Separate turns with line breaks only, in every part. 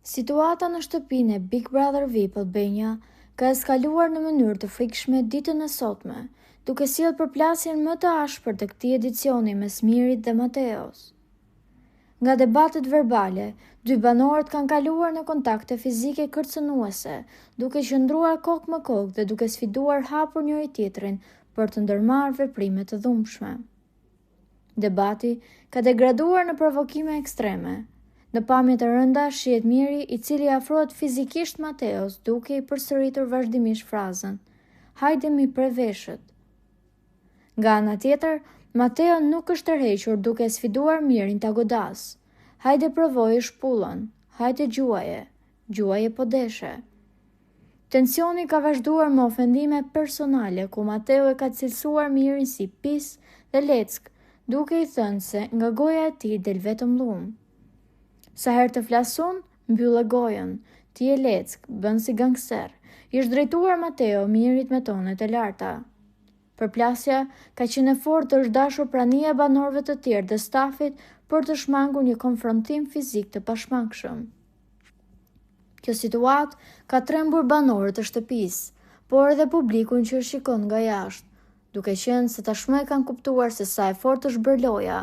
Situata në shtëpinë e Big Brother VIP Albania ka eskaluar në mënyrë të frikshme ditën e sotme, duke sjellë përplasjen më të ashpër të këtij edicioni mes Mirit dhe Mateos. Nga debatet verbale, dy banorët kanë kaluar në kontakte fizike kërcënuese, duke qëndruar kokë më kokë dhe duke sfiduar hapur njëri tjetrin për të ndërmarrë veprime të dhunshme. Debati ka degraduar në provokime ekstreme. Në pamje të rënda shihet Miri, i cili afrohet fizikisht Mateos, duke i përsëritur vazhdimisht frazën: "Hajde mi pre veshët." Nga ana tjetër, Mateo nuk është tërhequr duke sfiduar Mirin ta godas. "Hajde provoje shpullën, hajde gjuaje po deshe." Tensioni ka vazhduar me ofendime personale, ku Mateo e ka cilësuar Mirin si pis dhe leck, duke i thënë se nga goja e tij del vetëm lum. Sa herë të flasun, mbyllë gojën, ti e leck, bën si gangster, i është drejtuar Mateo Mirit me tonet e larta. Përplasja ka qenë e fortë të është dashur prania e banorëve të tjerë dhe stafit për të shmangur një konfrontim fizik të pashmangshëm. Kjo situatë ka trembur banorët e shtëpisë, por edhe publikun që shikon nga jashtë, duke qenë se tashmë e kanë kuptuar se sa e fortë është bërloja,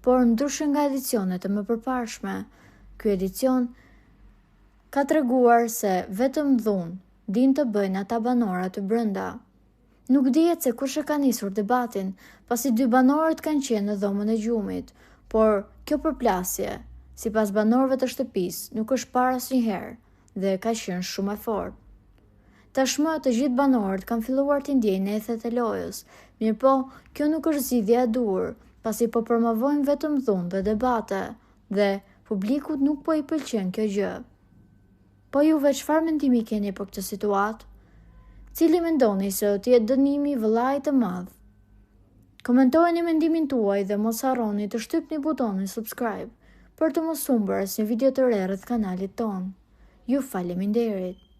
por ndryshe nga edicionet e mëpërparshme, ky edicion ka treguar se vetëm dhunë din të bëjnë ata banorë aty brenda. Nuk dihet se kush e ka nisur debatin, pasi dy banorët kanë qenë në dhomën e gjumit, por kjo përplasje, sipas banorëve të shtëpisë, nuk është parë asnjëherë dhe ka qenë shumë e fortë. Tashmë të gjithë banorët kanë filluar të ndjejnë ethet e lojës, mirëpo kjo nuk është zgjidhja e duhur, pasi po promovojnë vetëm dhunë dhe debate, dhe publikut nuk po i pëlqen kjo gjë. Po juve çfarë mendimi keni për këtë situatë? Cili mendoni se do të jetë dënimi i vëllait të madh? Komentojeni mendimin tuaj dhe mos harroni të shtypni butonin subscribe për të mos humbur asnjë video të re rreth kanalit ton. Ju faleminderit.